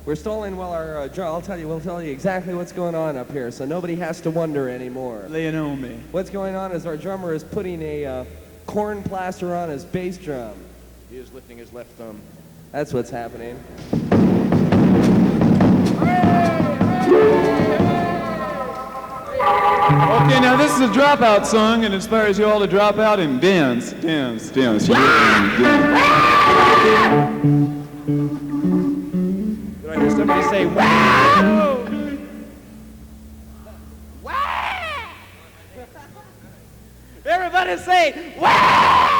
We're stalling while our we'll tell you exactly what's going on up here, so nobody has to wonder anymore. Lay it on me. What's going on is our drummer is putting a corn plaster on his bass drum. He is lifting his left thumb. That's what's happening. Okay, now this is a dropout song and inspires you all to drop out and dance, dance, dance. Did I hear somebody say, wow! Wow! Everybody say, wow!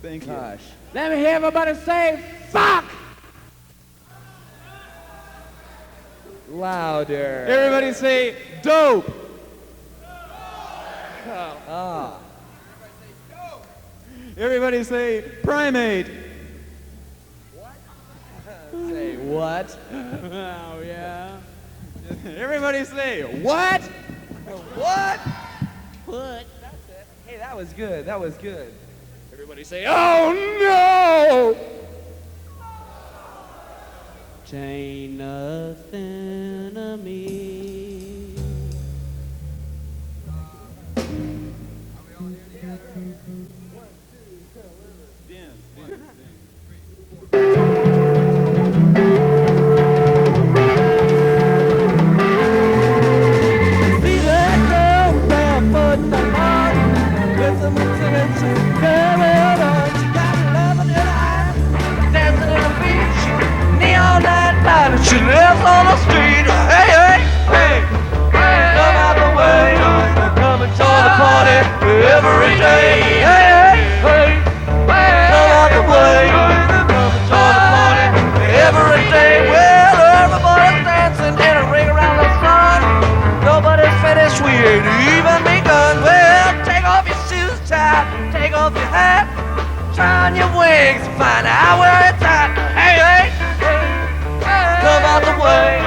Thank you. Gosh. Let me hear everybody say, fuck! Louder. Everybody say, dope! Ah. Everybody say, primate! Say what? Oh, yeah. Everybody say, what? What? Put. That's it. Hey, that was good. That was good. Everybody say, oh no! Ain't nothing to me. She lives on the street. Hey, hey, hey, come out the way. Come and join the party every day. Hey, hey, hey, come out the way. Come and join the party every day. Well, everybody's dancing in a ring around the sun. Nobody's finished, we ain't even begun. Well, take off your shoes, child. Take off your hat. Try on your wings and find out where it's at. Hey, hey. Come out the way,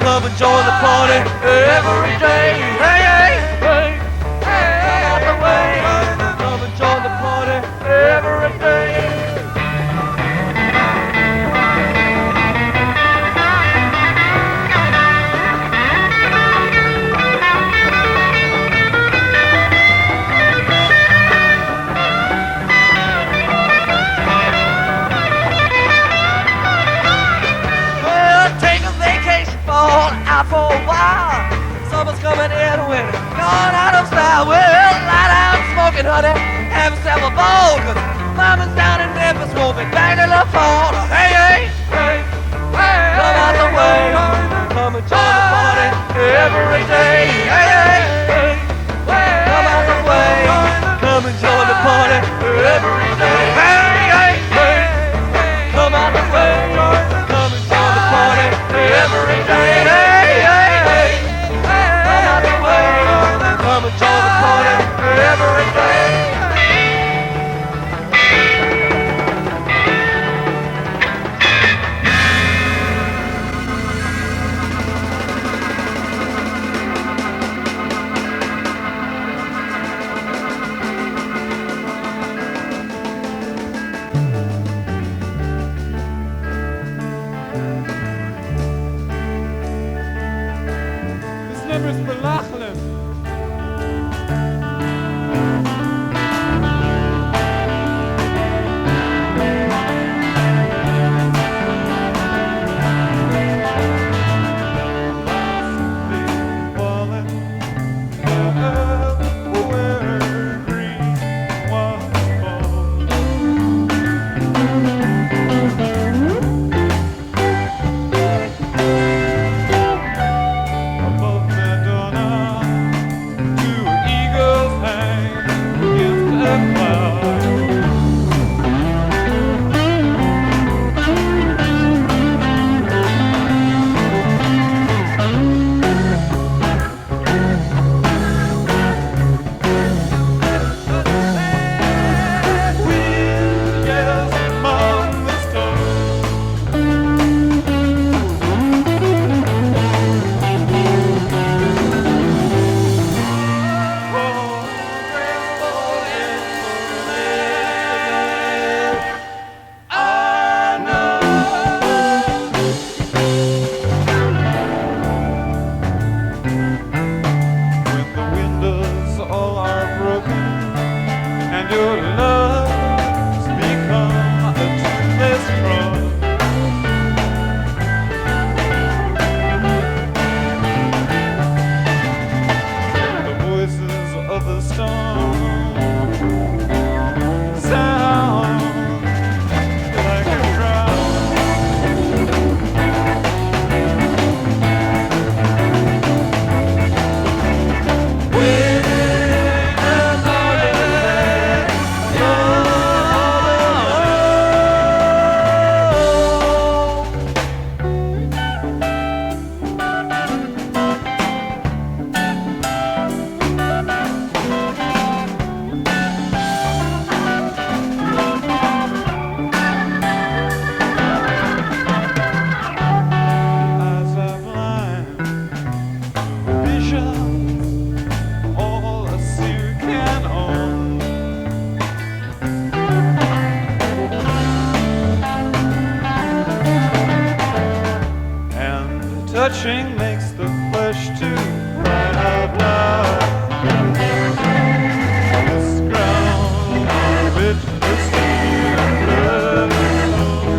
come and join the party every day. Hey, hey, hey, come out the way, come and join the party every day. Out for a while, summer's coming in, winter gone out of style. Well, light out smoking, honey, have yourself a ball, 'cause mama's down in Memphis, won't be back till the fall. Hey, hey, hey, come out the way, come and join the party every day. Hey, hey, hey, come out the way, come and join the party every day. Hey, hey, hey, come out the way, come and join the party every day. Come and join the party every day. This number's for Lachlan. Above Madonna treasure, all else you can own. And touching makes the flesh to cry out loud. This ground on which the sea and blood is sown.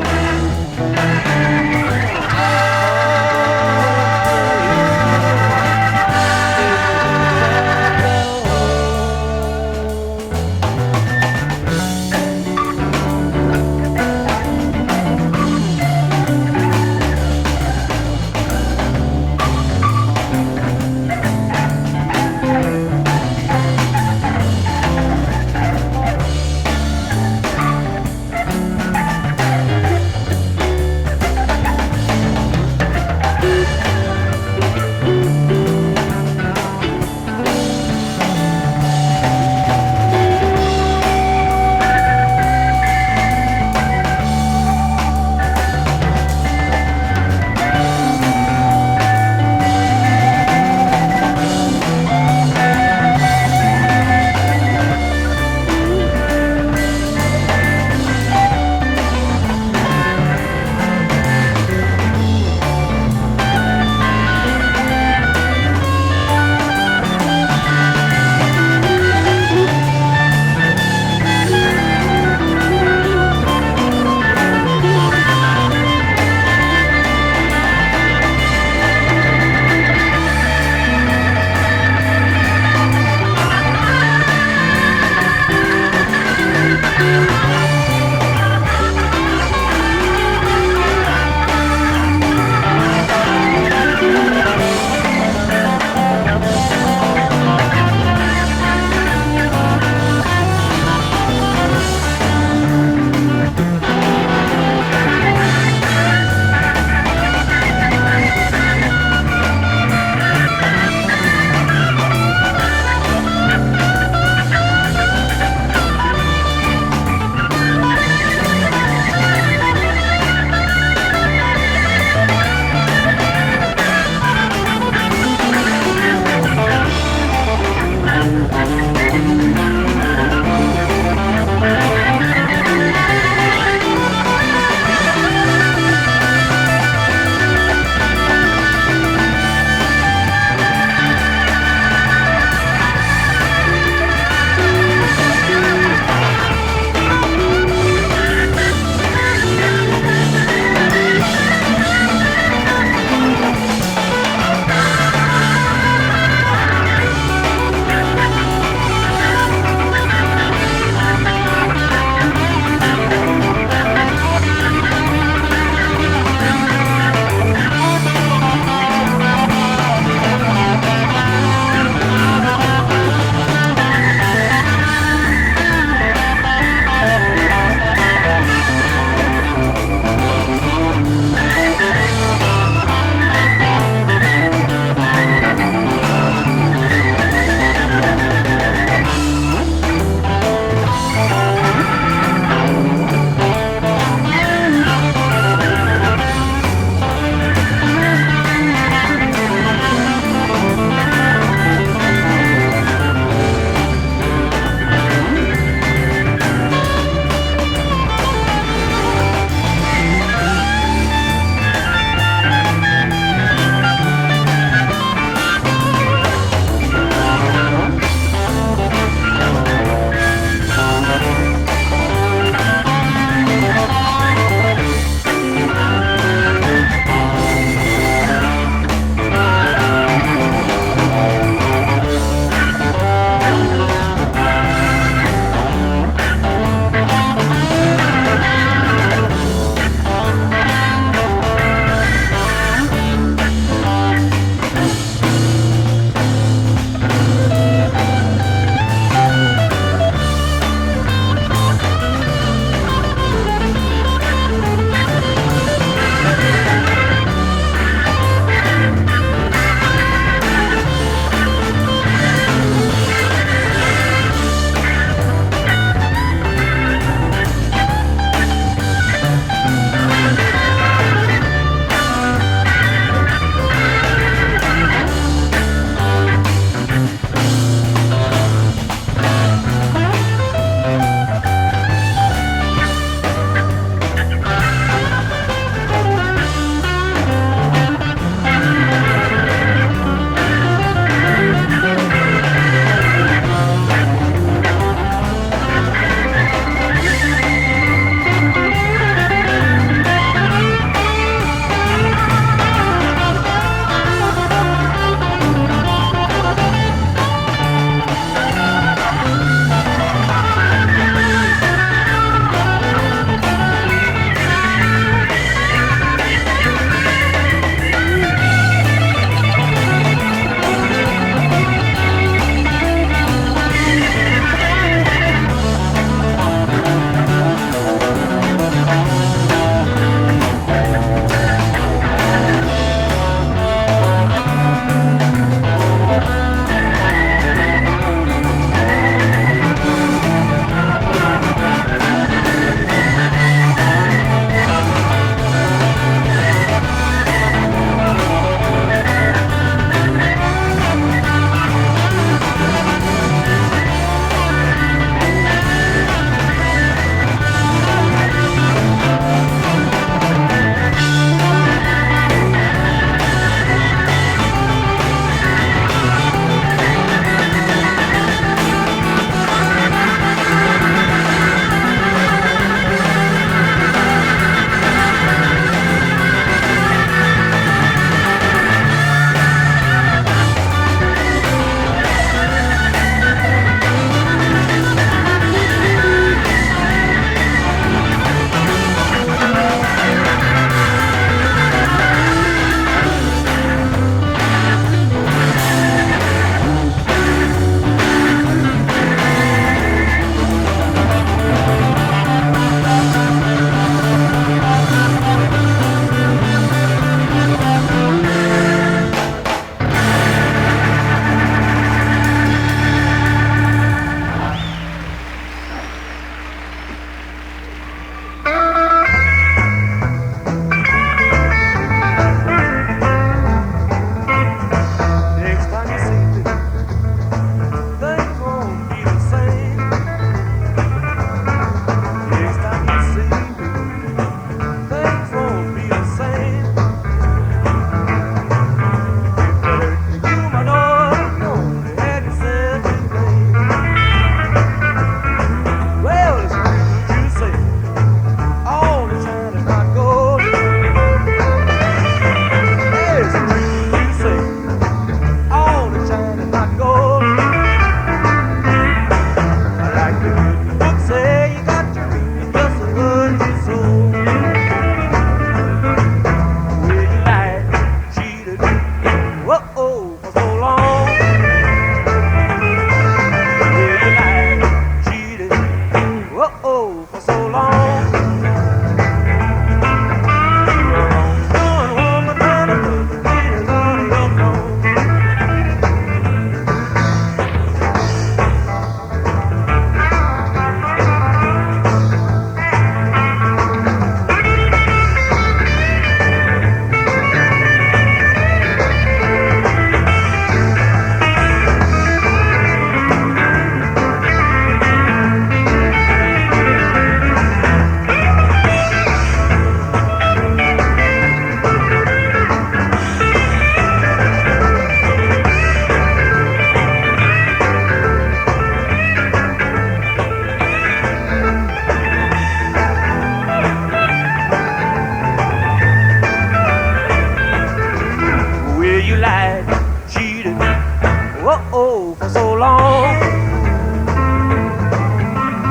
whoa, for so long.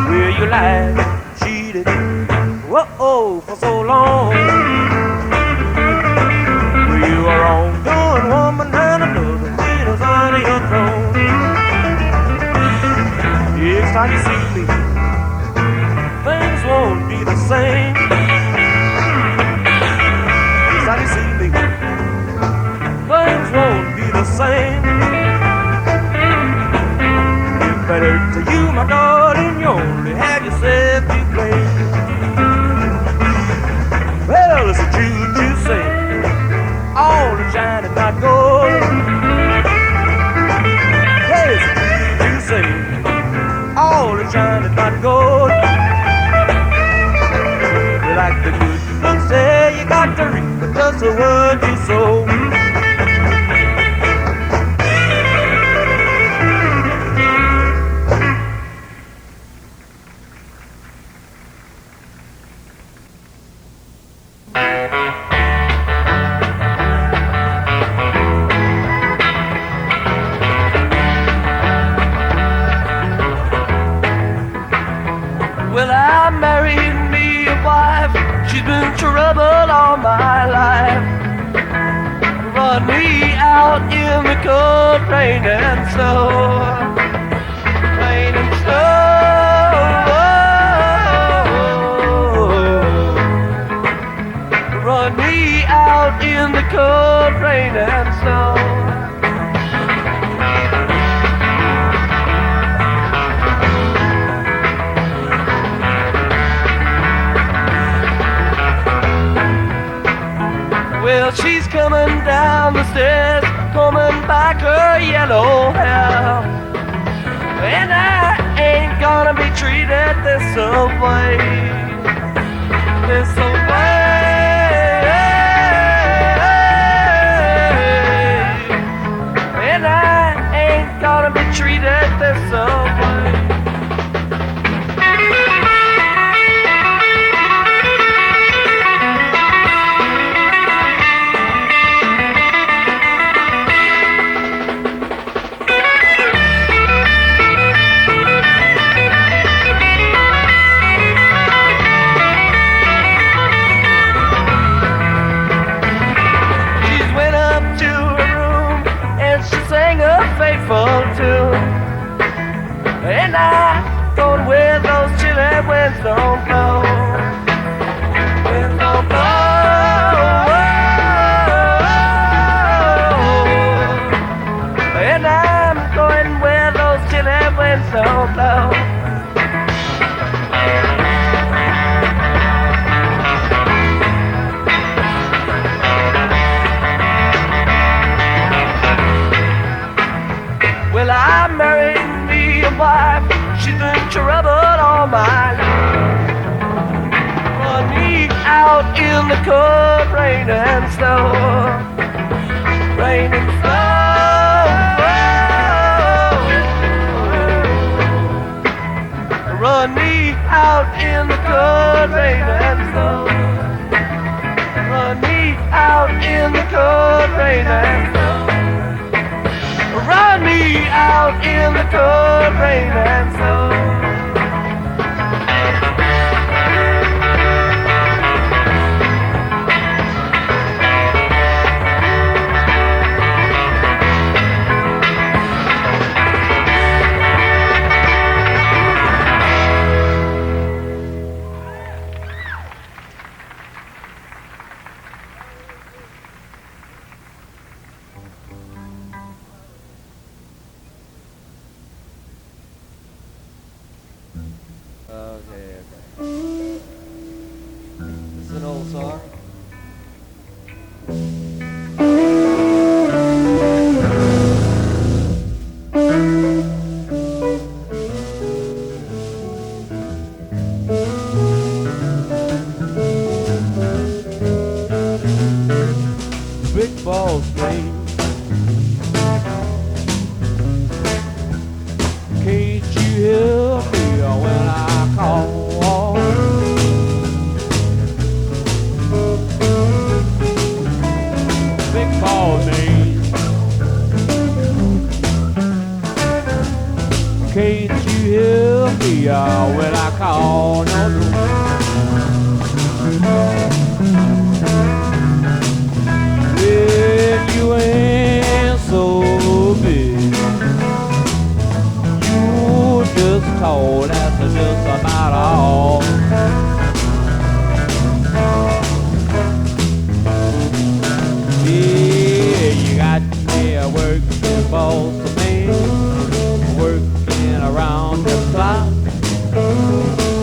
Well, you lied, cheated, whoa, for so long. Well, you are wrong, doing woman and another winners under your throne. Next time you see me, things won't be the same. Next time you see me, things won't be the same. Better to you, my darling, you only have yourself to blame. Well, it's a choo-choo say, all the shine is not gold. Hey, it's a choo-choo say, all the shine is not gold. Like the good book say, you got to reap just the word you sow. Well, I married me a wife. She's been trouble all my life. Run me out in the cold rain and snow. Rain and snow. Run me out in the cold rain and snow. Well, she's coming down the stairs, combing back her yellow hair. And I ain't gonna be treated this way. This way. And I ain't gonna be treated this way. Faithful tune, and I going where those chilly winds don't blow. Winds don't blow, and I'm going where those chilly winds don't blow. Well, I married me a wife. She's been trouble all my life. Run me out in the cold rain and snow. Rain and snow. Run me out in the cold rain and snow. Run me out in the cold rain and snow. Run me out in the cold rain and snow. Can't you hear me when I call? No, no. Well, you ain't so big. You just tall, that's just about all. Yeah, you got me working for some man, working around the clock.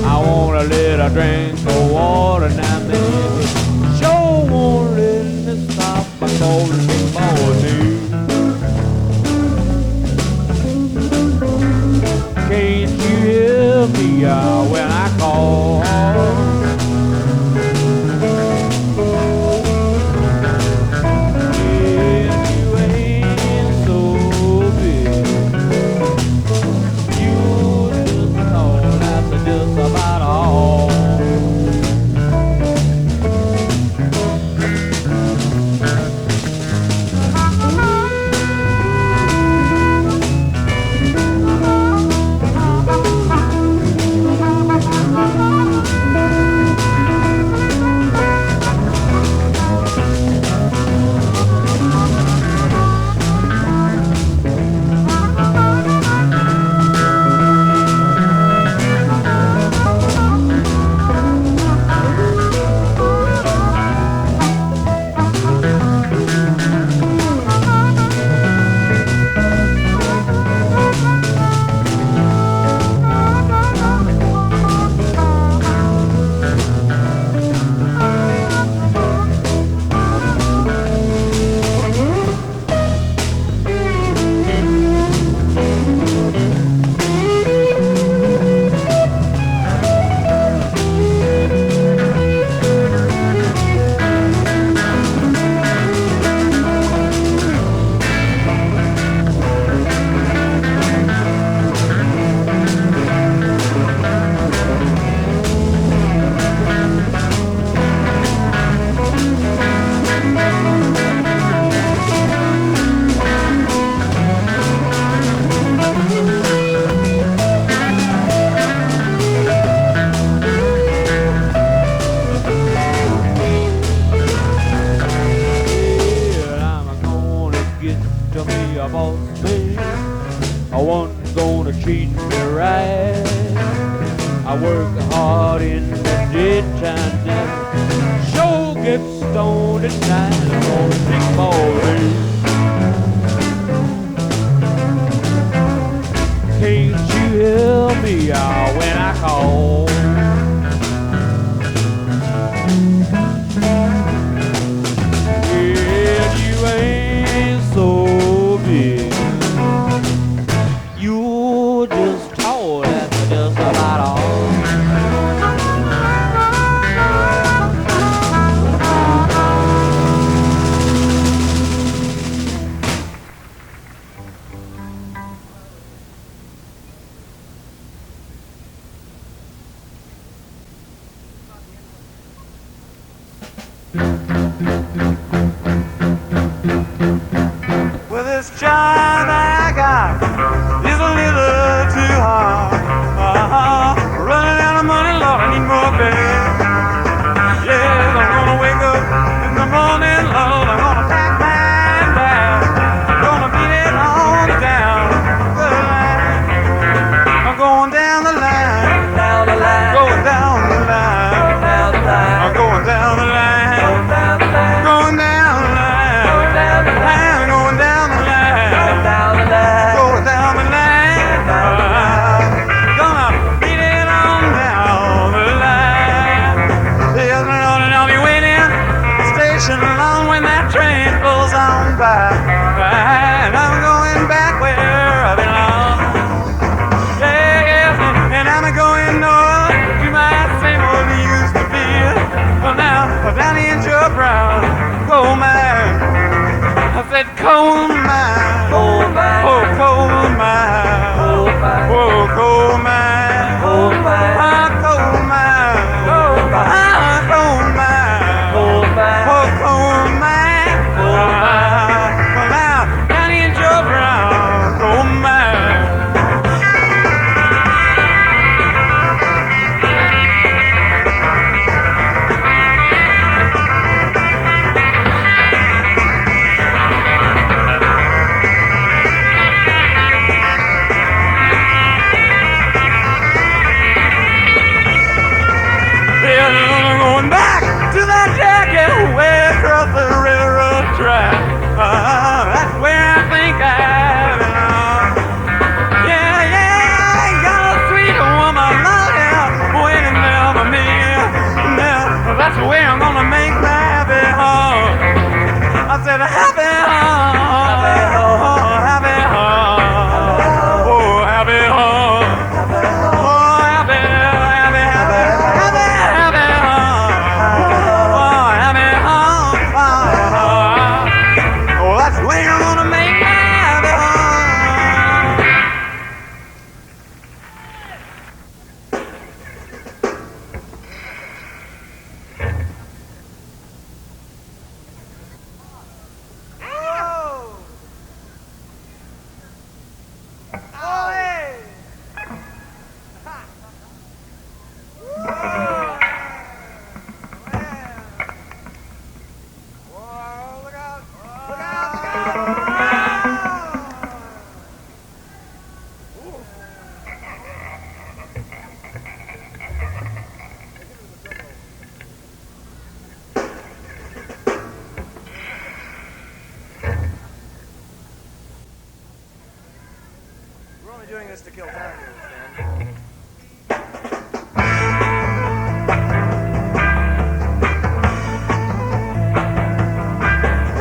I want a little drink of water now, baby. Sure won't let me stop my golden morning. Can't you hear me when I call? said happy home, happy home, oh happy home, oh happy, happy, happy, happy, happy home, oh happy home, oh that's the way I'm gonna make my happy home. We're only doing this to kill time, you understand?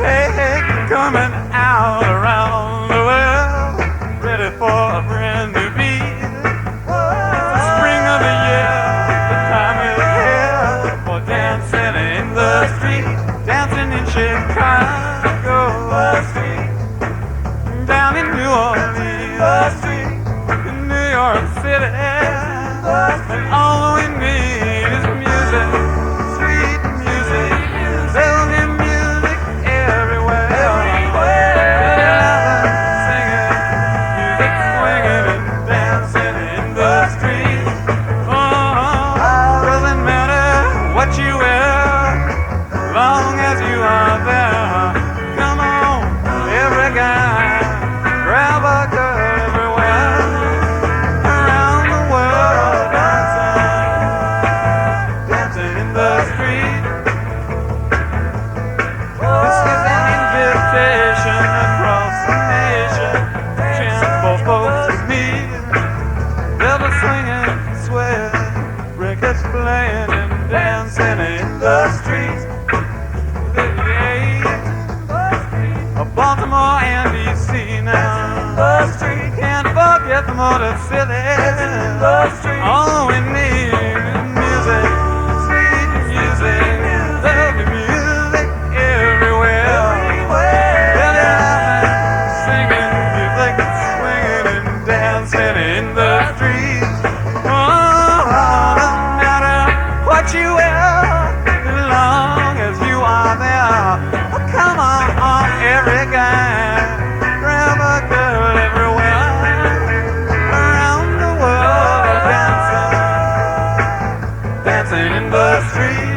Hey, coming out around the world, ready for a brand new beat. The spring of the year, the time is here for dancing in the street, dancing in Chicago, down in New Orleans, in New York City, and all we need is music, sweet music. There'll be music everywhere. Singing, music swinging and dancing in the street. Oh, doesn't matter what you wear, long as you are there. Come on, every guy, grab a girl everywhere, around the world, dancing in the street. This is an invitation across the nation, chance for folks to meet. They'll be swinging, swaying, records playing and dancing in the streets. Baltimore and DC now. Can't forget the Motor City. All we need is music, sweet music. There'll be music everywhere. They'll be singing, music, swinging and dancing in the streets. Oh, no matter what you wear, as long as you are there. Oh, come on, every guy, grab a girl everywhere, around the world, dancing in the street.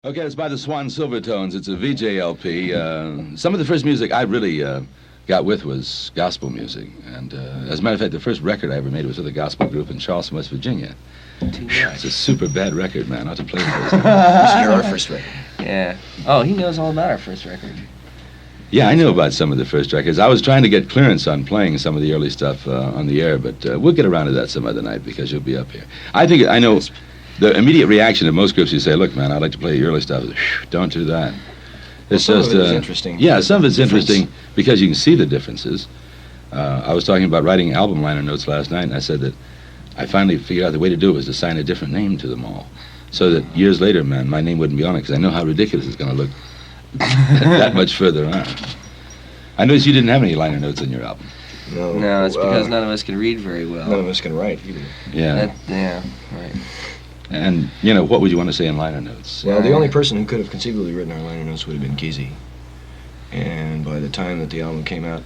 Okay, it's by the Swan Silvertones. It's a VJ LP. Some of the first music I really got with was gospel music. And as a matter of fact, the first record I ever made was with a gospel group in Charleston, West Virginia. It's a super bad record, man. I'll have to play it for you. This is our first record. Yeah. Oh, he knows all about our first record. Yeah, I knew about some of the first records. I was trying to get clearance on playing some of the early stuff on the air, but we'll get around to that some other night because you'll be up here. I know the immediate reaction of most groups, you say, look, man, I'd like to play your early stuff. Don't do that. It's some just of it is interesting. Yeah, some of it's interesting because you can see the differences. I was talking about writing album liner notes last night, and I said that I finally figured out the way to do it was to sign a different name to them all, so that years later, man, my name wouldn't be on it because I know how ridiculous it's going to look that much further on. I noticed you didn't have any liner notes on your album. No, it's because none of us can read very well. None of us can write either. Yeah. Yeah, right. And, you know, what would you want to say in liner notes? Well, the only person who could have conceivably written our liner notes would have been Kesey. And by the time that the album came out,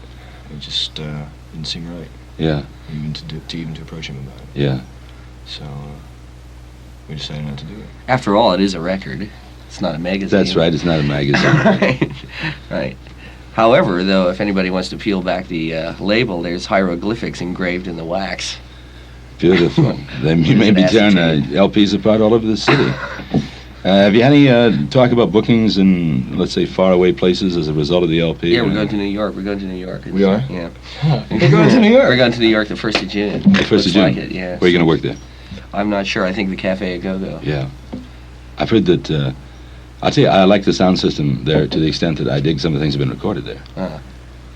it just didn't seem right. Yeah. Even to approach him about it. Yeah. So we decided not to do it. After all, it is a record. It's not a magazine. That's right, it's not a magazine. Right. However, though, if anybody wants to peel back the label, there's hieroglyphics engraved in the wax. Beautiful. You may be tearing LPs apart all over the city. Have you had any talk about bookings in, let's say, faraway places as a result of the LP? Yeah, we're going to New York. We're going to New York. We are? Yeah. We're going to New York? We're going to New York the 1st of June. The 1st of June? Like it, yeah. Where are you going to work there? I'm not sure. I think the Cafe Go-Go. Yeah. I've heard that, I'll tell you, I like the sound system there to the extent that I dig some of the things that have been recorded there. Uh-huh.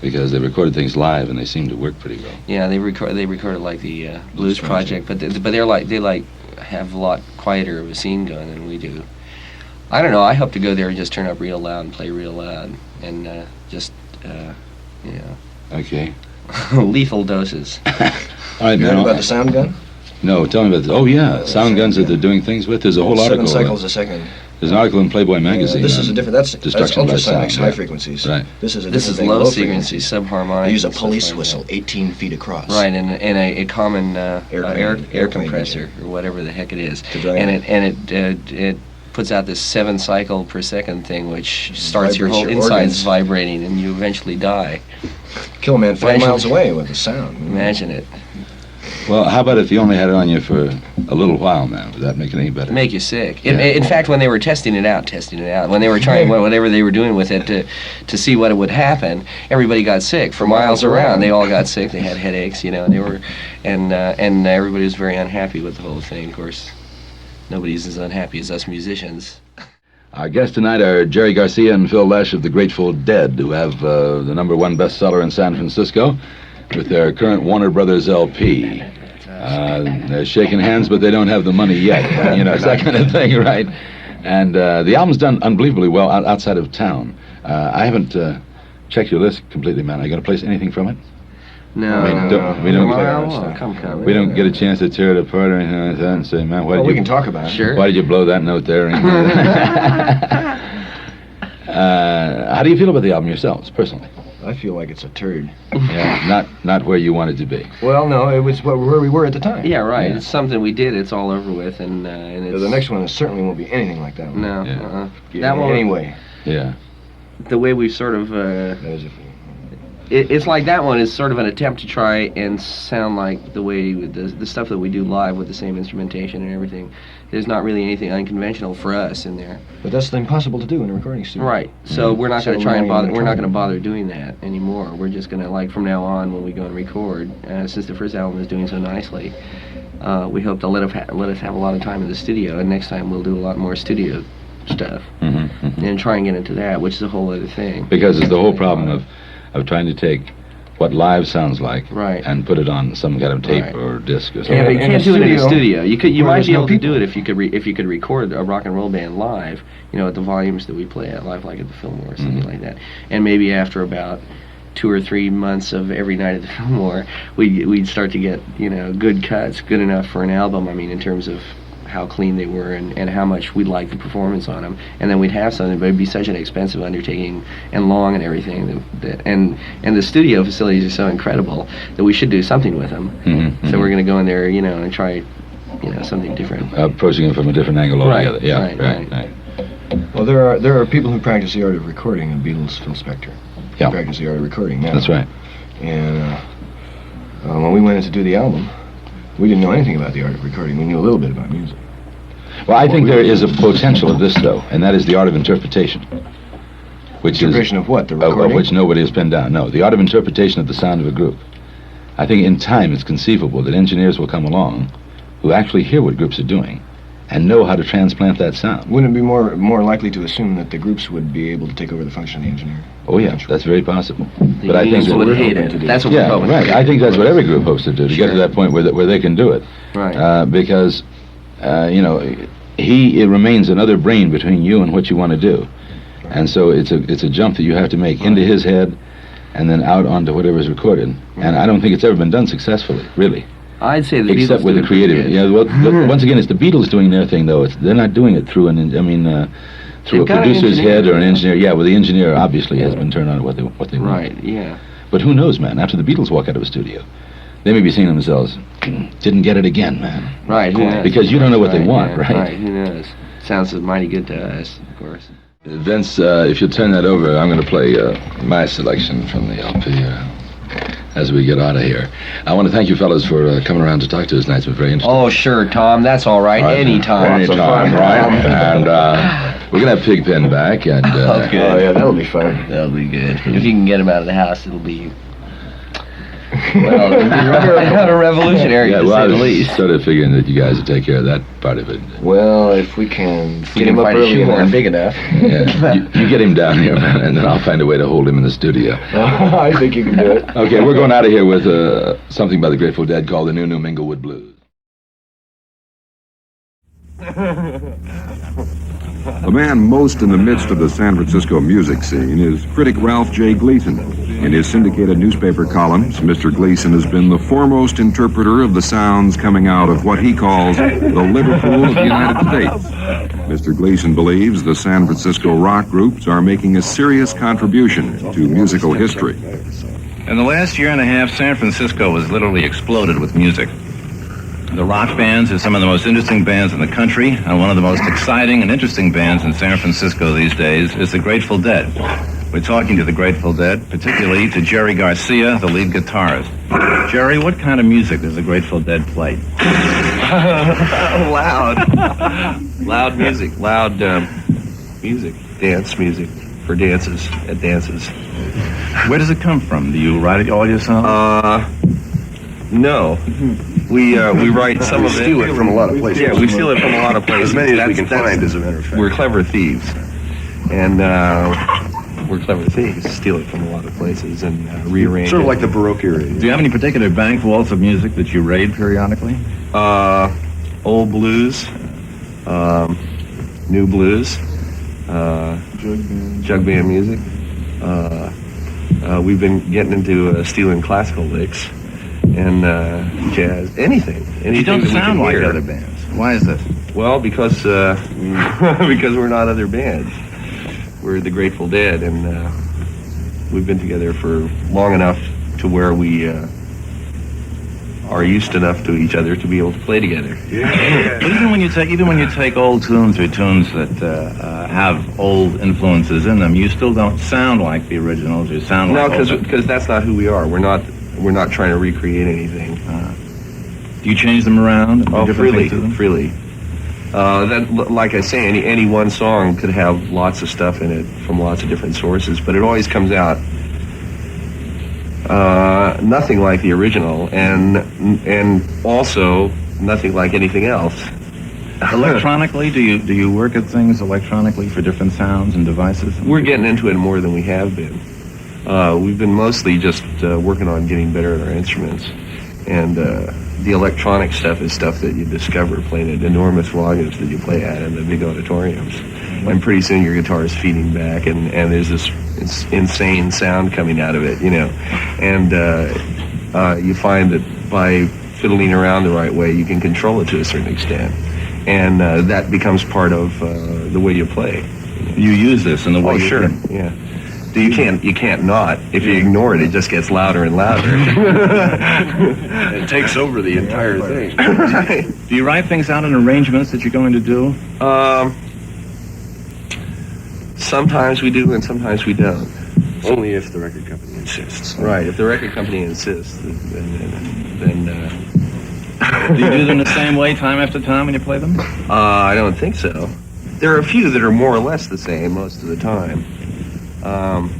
Because they recorded things live and they seem to work pretty well. Yeah, they recorded like the Blues Project, but they have a lot quieter of a scene going than we do. I don't know. I hope to go there and just turn up real loud and play real loud and just Okay. lethal doses. All right, You man. heard about the sound gun? No, tell me about this. Oh yeah, sound guns that they're doing things with. There's a whole article. 7 cycles a second. There's an article in Playboy magazine. This is a different. That's destruction by ultrasonics, sound, high yeah. frequencies. Right. This is a This different is thing, low frequency. frequency, subharmonic. They use a and stuff police like whistle, that. 18 feet across. Right, and a common air Airplane compressor engine. or whatever the heck it is, To dry and it puts out this 7 cycle per second thing, which starts your Vibrates whole your insides organs. vibrating, and you eventually die. Kill a man 5 Imagine- miles away with the sound. Imagine it. Well, how about if you only had it on you for a little while, man? Would that make it any better? Make you sick. Yeah. In fact, when they were testing it out, when they were trying whatever they were doing with it to see what would happen, everybody got sick for miles around. They all got sick. They had headaches, and they were, and everybody was very unhappy with the whole thing. Of course, nobody's as unhappy as us musicians. Our guests tonight are Jerry Garcia and Phil Lesh of the Grateful Dead, who have the #1 bestseller in San Francisco with their current Warner Brothers LP. They're shaking hands, but they don't have the money yet. It's that kind of thing, right? And the album's done unbelievably well outside of town. I haven't checked your list completely, man. Are you going to place anything from it? No, We don't come. We don't get a chance to tear it apart or anything like that and say, man, Well, we can talk about it. Sure. why did you blow that note there? How do you feel about the album yourselves, personally? I feel like it's a turd. Yeah, not where you wanted to be. Well, no, it was where we were at the time. Yeah, right. Yeah. It's something we did. It's all over with, and it's The next one certainly won't be anything like that one. no. Yeah. That one. Anyway, Yeah. The way we sort of. that is if It's like that one is sort of an attempt to try and sound like the way the stuff that we do live with the same instrumentation and everything. There's not really anything unconventional for us in there. But that's impossible to do in a recording studio. Right. So we're not So going to try and we're not bother. gonna We're try not going to and- bother doing that anymore. We're just going to, like, from now on when we go and record, since the first album is doing so nicely, we hope to let us have a lot of time in the studio, and next time we'll do a lot more studio stuff and try and get into that, which is a whole other thing. Because it's the whole problem of trying to take what live sounds like Right. and put it on some kind of tape Right. or disc or Yeah, something. but you in can't a do it in a studio studio. You where might there's be no able to do people. it if you could record a rock and roll band live, at the volumes that we play at live, like at the Fillmore or something like that. And maybe after about 2 or 3 months of every night at the Fillmore, we'd start to get good cuts, good enough for an album. I mean, in terms of how clean they were and how much we liked the performance on them, and then we'd have something, but it'd be such an expensive undertaking and long and everything. And the studio facilities are so incredible that we should do something with them. So we're going to go in there, and try, something different. Approaching it from a different angle Right, altogether. Yeah, right. right. Well, there are people who practice the art of recording. And Beatles, Phil Spector. Yeah. He practiced the art of recording now. That's right. And when we went in to do the album, we didn't know anything about the art of recording. We knew a little bit about music. Well, I think there is a potential of this, though, and that is the art of interpretation. Interpretation of what? The Of recording? which nobody has pinned down. No, the art of interpretation of the sound of a group. I think in time it's conceivable that engineers will come along who actually hear what groups are doing and know how to transplant that sound. Wouldn't it be more likely to assume that the groups would be able to take over the function of the engineer? Oh yeah, that's very possible. But I think what would we're hate hoping to it. do. That's what Yeah, we're hoping right. to do. I think that's what every group hopes to do, to get to that point where they can do it. Right. Because, it remains another brain between you and what you want to do. And so it's a jump that you have to make into his head and then out onto whatever's recorded. And I don't think it's ever been done successfully, really. I'd say the Except Beatles with do the it pretty creative. good. Yeah, well, once again, it's the Beatles doing their thing, though. They're not doing it through through a They've got an producer's engineer. head or an engineer. Yeah, well, the engineer obviously has been turned on to what they want. Right, yeah. But who knows, man? After the Beatles walk out of a studio, they may be saying to themselves, "Didn't get it again, man." Right, who knows? Because you don't know what they want, yeah, right? Right, who knows? Sounds mighty good to us, of course. Vince, if you'll turn that over, I'm going to play my selection from the LP as we get out of here. I want to thank you fellas for coming around to talk to us tonight. It's been very interesting. Oh, sure, Tom. That's all right. Anytime. Anytime, right? And we're going to have Pigpen back. And, Oh, good. Oh, yeah, that'll be fun. That'll be good. If you can get him out of the house, it'll be... Well, it'll be revolutionary, yeah, to well, say I the was least. sort of figuring that you guys would take care of that part of it. Well, if we can We get can him up find a early shoehorn enough. big enough. Yeah, you get him down here, man, and then I'll find a way to hold him in the studio. I think you can do it. Okay, we're going out of here with something by the Grateful Dead called the New Minglewood Blues. The man most in the midst of the San Francisco music scene is critic Ralph J. Gleason. In his syndicated newspaper columns, Mr. Gleason has been the foremost interpreter of the sounds coming out of what he calls the Liverpool of the United States. Mr. Gleason believes the San Francisco rock groups are making a serious contribution to musical history. In the last year and a half, San Francisco has literally exploded with music. The rock bands are some of the most interesting bands in the country, and one of the most exciting and interesting bands in San Francisco these days is the Grateful Dead. We're talking to the Grateful Dead, particularly to Jerry Garcia, the lead guitarist. Jerry, what kind of music does the Grateful Dead play? Loud music. Loud music. Dance music for dances at dances. Where does it come from? Do you write it all yourself? No. We write some of it. steal it from a lot of places. Yeah, we steal it from a lot of places. As many as we can That's- find, as a matter of fact. We're clever thieves. And we're clever thieves. Steal it from a lot of places and rearrange Sort of it. like the Baroque era. Do you have any particular bank vaults of music that you raid periodically? Old blues, new blues, jug band music. We've been getting into stealing classical licks and jazz, anything. You don't that we sound can like hear. other bands. Why is this? Well, because because we're not other bands. We're the Grateful Dead, and we've been together for long enough to where we are used enough to each other to be able to play together. But even when you take old tunes or tunes that have old influences in them, you still don't sound like the originals. You sound No, like because that's not who we are. We're not trying to recreate anything. Do you change them around? And do Oh, different freely, things to them? freely. Like I say, any one song could have lots of stuff in it from lots of different sources, but it always comes out nothing like the original, and also nothing like anything else. Electronically, do you work at things electronically for different sounds and devices? We're getting into it more than we have been. We've been mostly just working on getting better at our instruments, and the electronic stuff is stuff that you discover playing at enormous volumes that you play at in the big auditoriums. And pretty soon your guitar is feeding back, and there's this insane sound coming out of it, you know. And you find that by fiddling around the right way, you can control it to a certain extent. And that becomes part of the way you play. You use this in the way Oh, you sure, can. yeah. You can't not. If you ignore it, it just gets louder and louder. It takes over the entire thing. Right. Do you write things out in arrangements that you're going to do? Sometimes we do and sometimes we don't. Only if the record company insists. Right, if the record company insists, then Do you do them the same way time after time when you play them? I don't think so. There are a few that are more or less the same most of the time.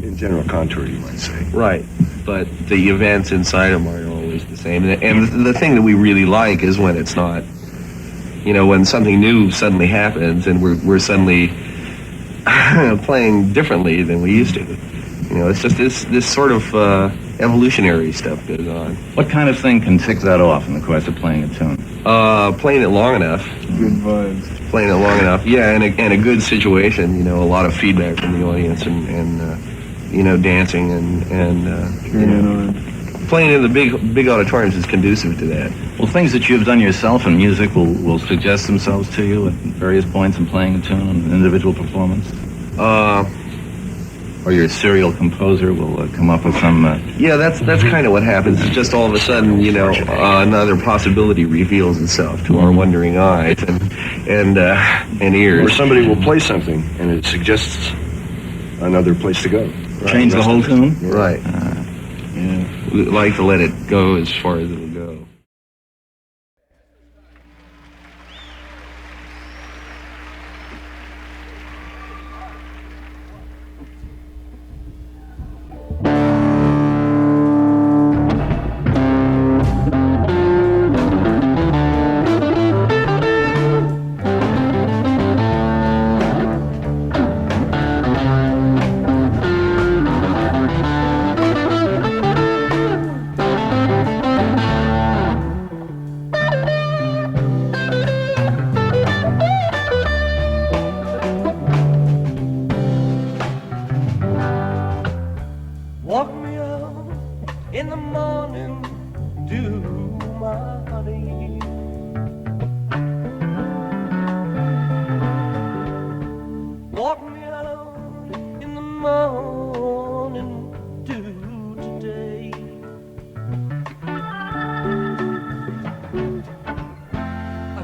In general contour, you might say. Right, but the events inside them aren't always the same. And the thing that we really like is when it's not, when something new suddenly happens and we're suddenly playing differently than we used to. It's just this sort of evolutionary stuff goes on. What kind of thing can tick that off in the course of playing a tune? Playing it long enough. Good vibes. Playing it long enough, yeah, and a good situation, a lot of feedback from the audience and dancing and playing in the big auditoriums is conducive to that. Well, things that you've done yourself in music will suggest themselves to you at various points in playing a tune and individual performance? Or your serial composer will come up with some... Yeah, that's kind of what happens. It's just all of a sudden, another possibility reveals itself to our wondering eyes and ears. Or somebody will play something and it suggests another place to go. Right. Change the whole tune? Right. Yeah. We like to let it go as far as it'll go.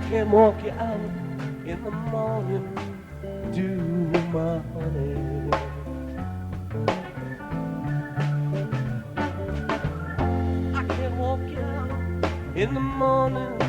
I can't walk out in the morning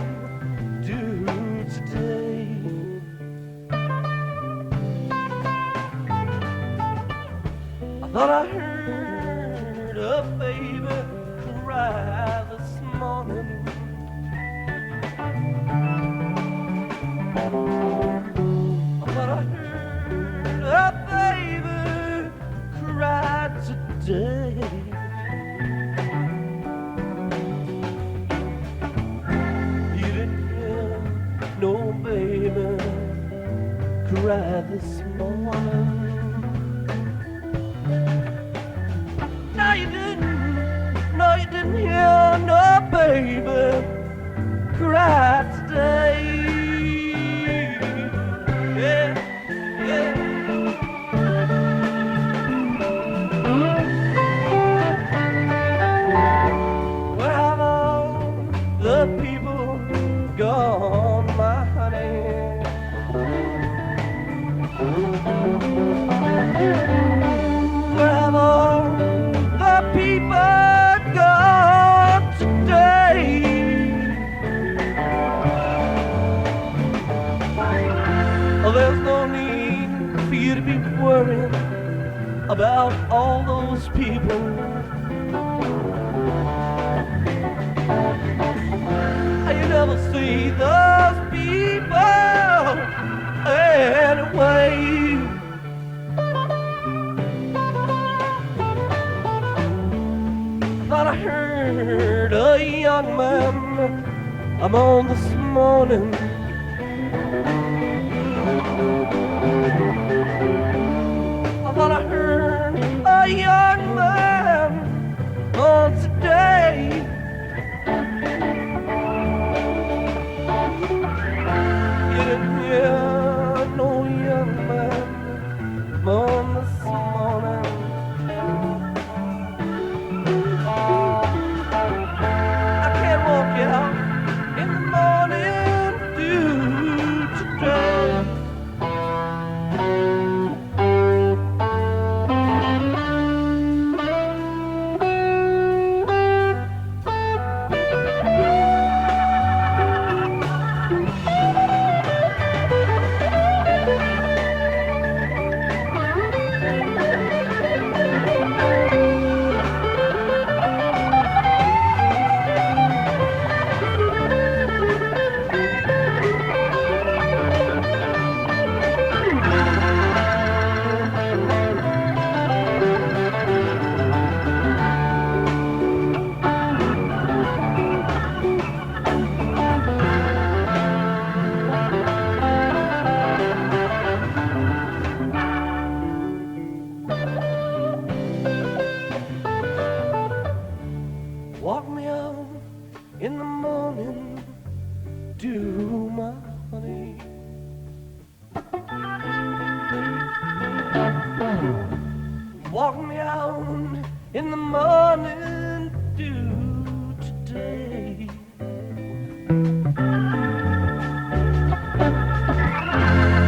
morning dew today.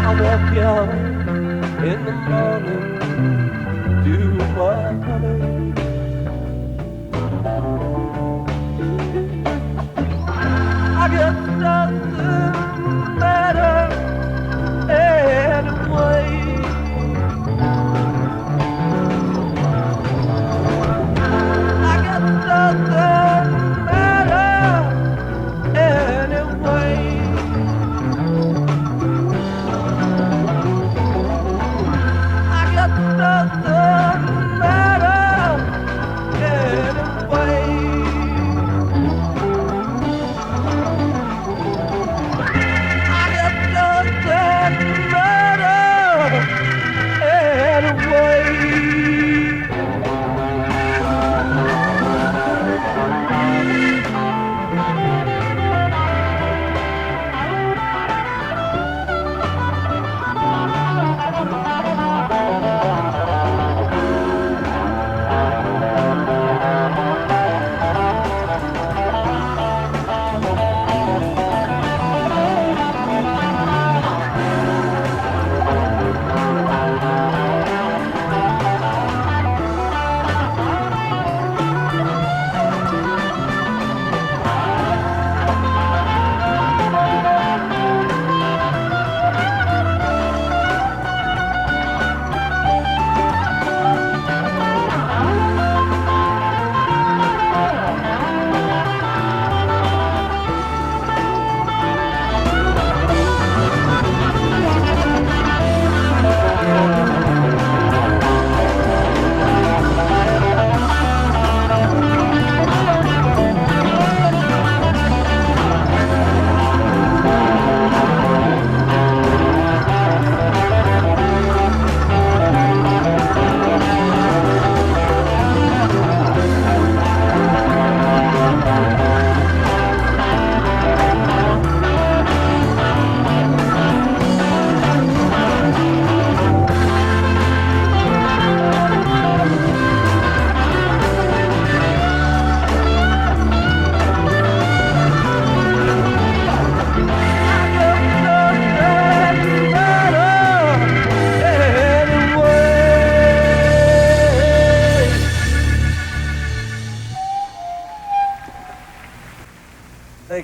I walk out in the morning dew, my honey. I guess doesn't matter anyway. I guess doesn't matter anyway. I guess doesn't matter anyway.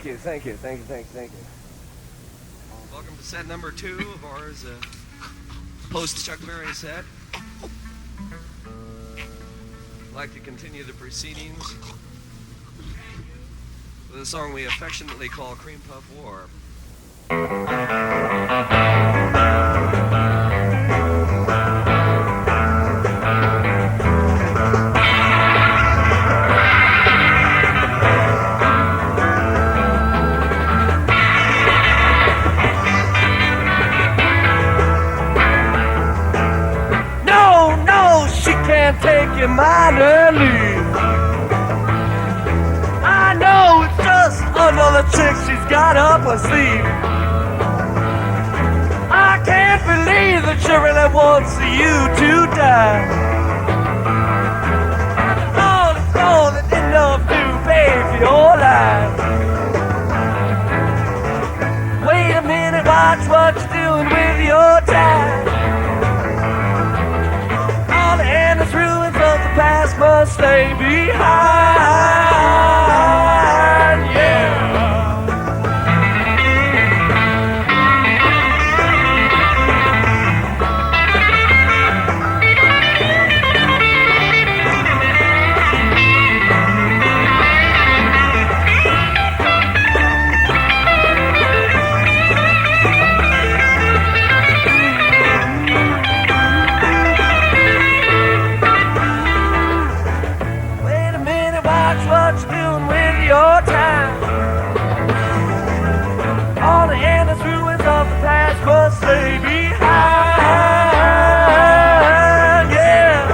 Thank you. Welcome to set number 2 of ours, post Chuck Berry set. I'd like to continue the proceedings with a song we affectionately call Cream Puff War. Take your mind and leave. I know it's just another trick she's got up her sleeve. I can't believe that she really wants you to die. All it's more than enough to pay for your life. Wait a minute, watch what you're doing with your time. Ruins of the past must stay behind, yeah. Stay behind, yeah.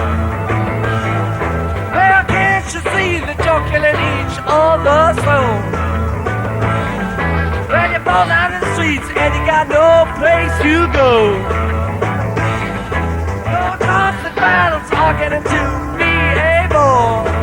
Well, can't you see that you're killing each other slow? Well, you fall down in the streets and you got no place to go. Your constant battles are getting to be a bore.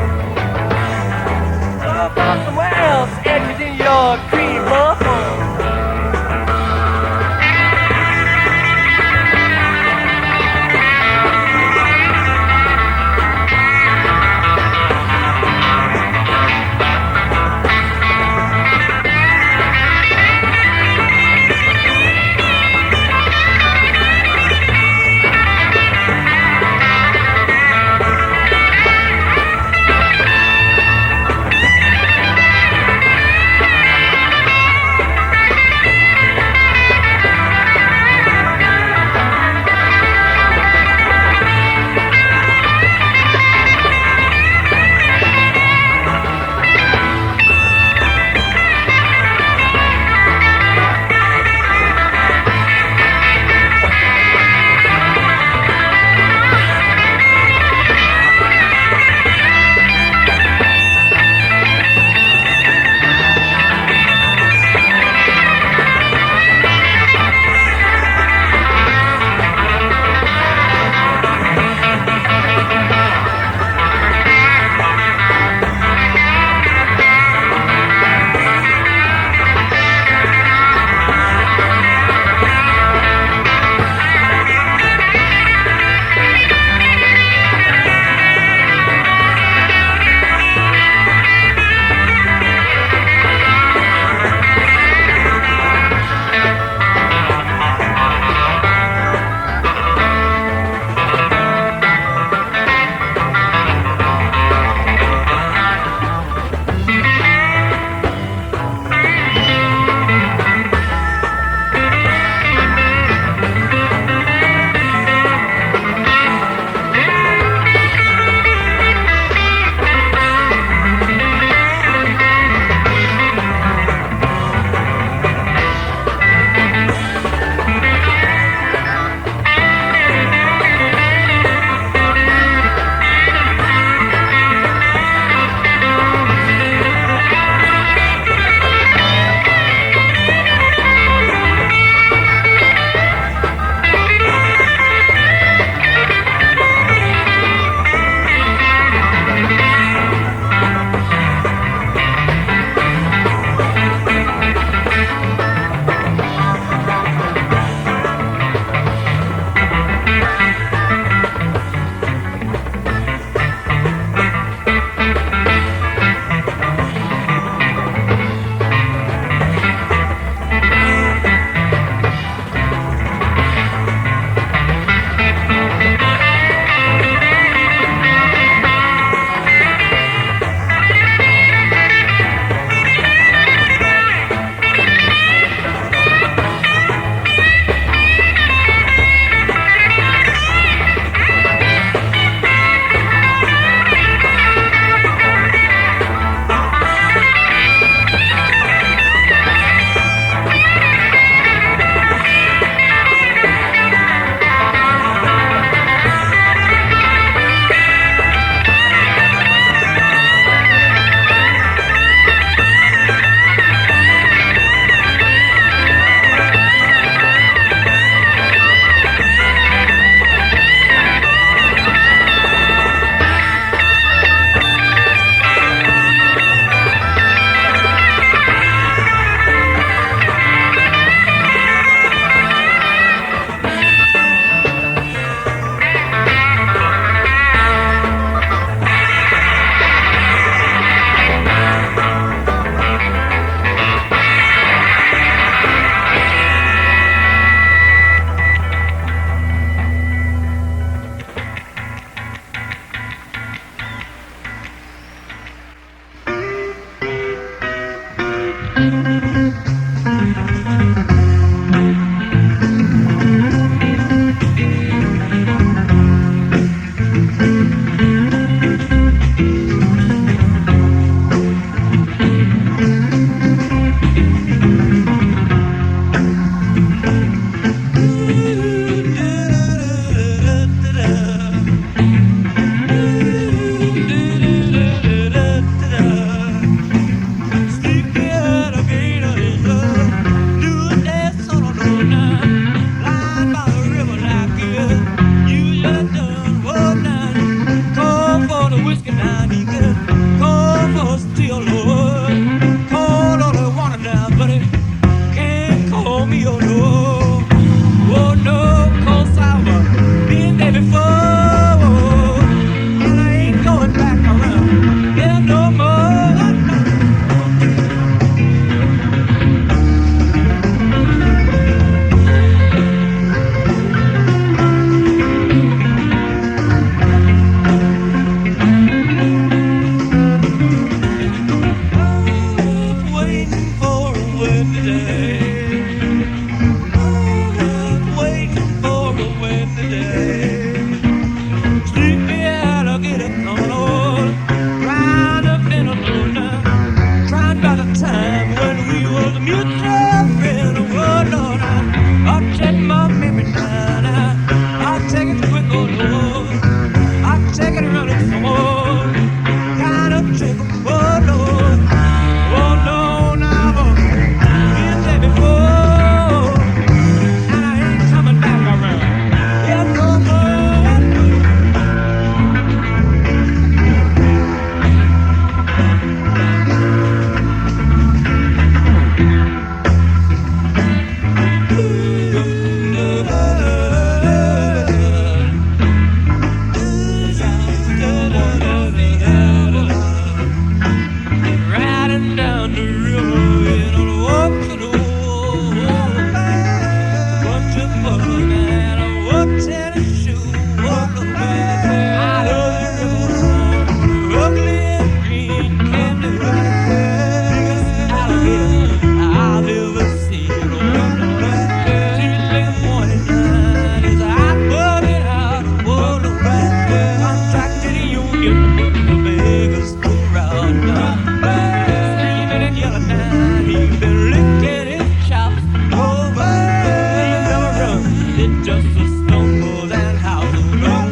It's just a stumble and house of gold.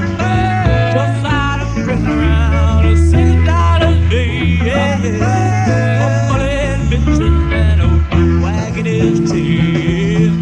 Just out of prison around a $6 fee. Humbling bitches and old wagging his tail.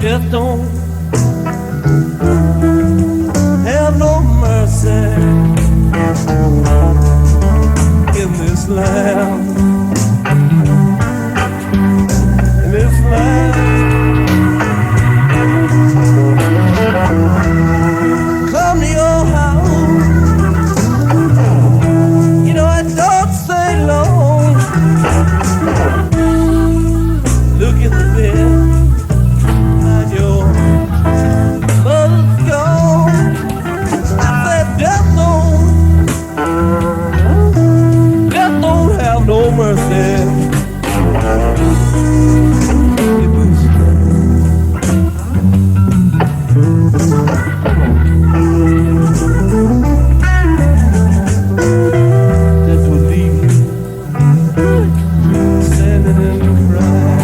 Death don't have no mercy in this land. In this land. Come to your house. You know it don't stay long. Look in the bed. No mercy. That will leave you standing in the crowd.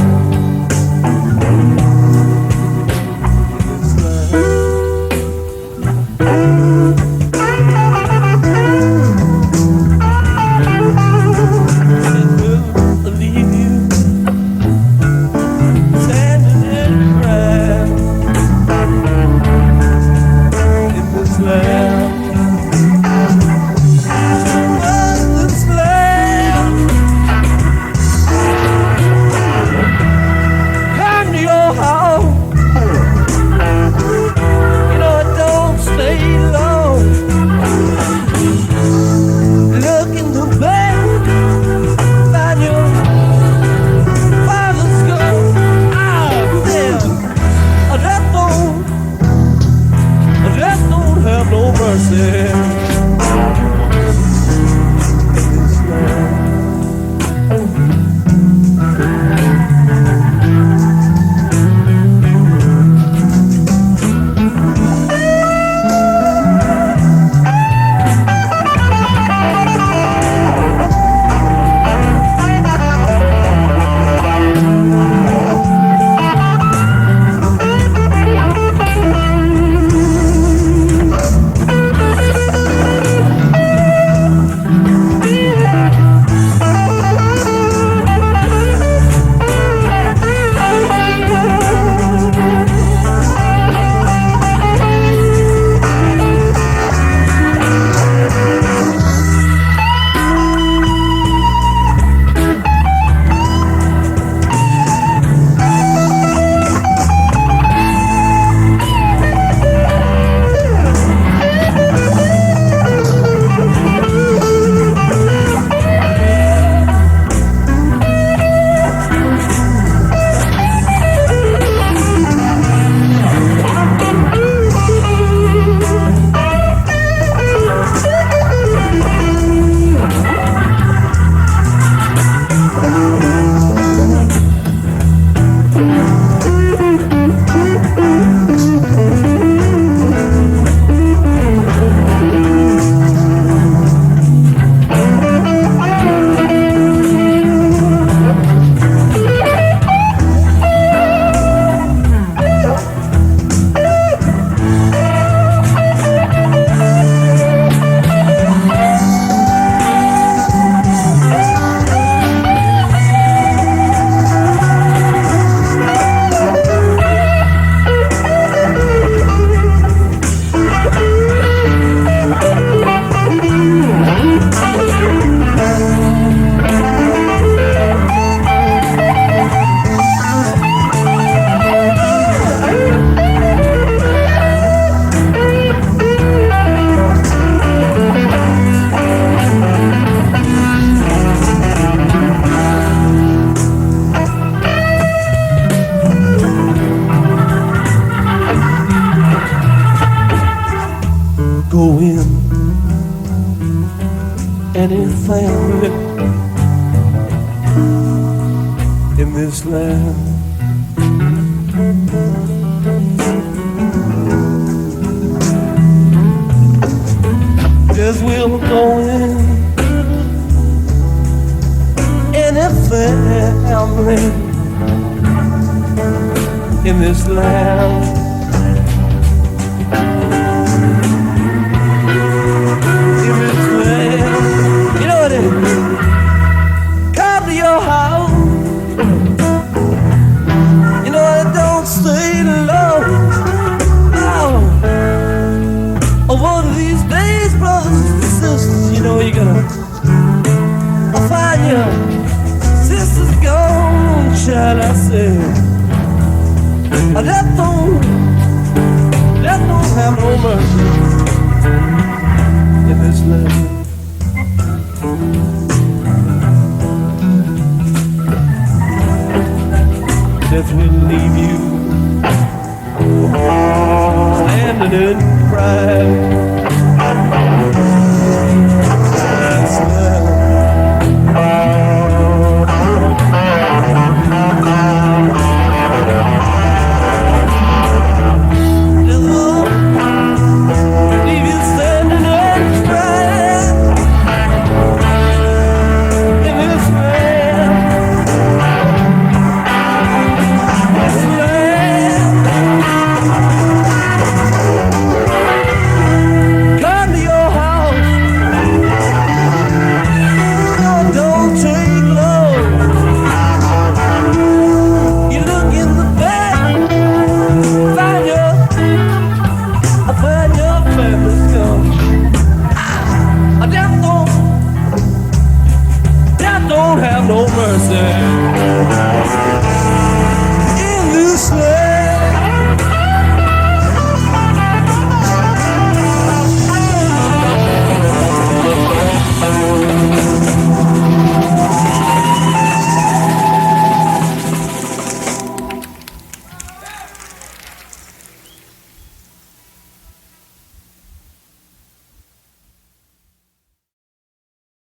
go in any family in this land. Death will go in any family in this land. In this land, you know what it is? Come to your house. You know what? Don't stay long. Oh, one of these days, brothers and sisters, you know you're gonna find your sister's gone, child. I say. Death don't have no mercy in this land. Death will leave you standing in pride.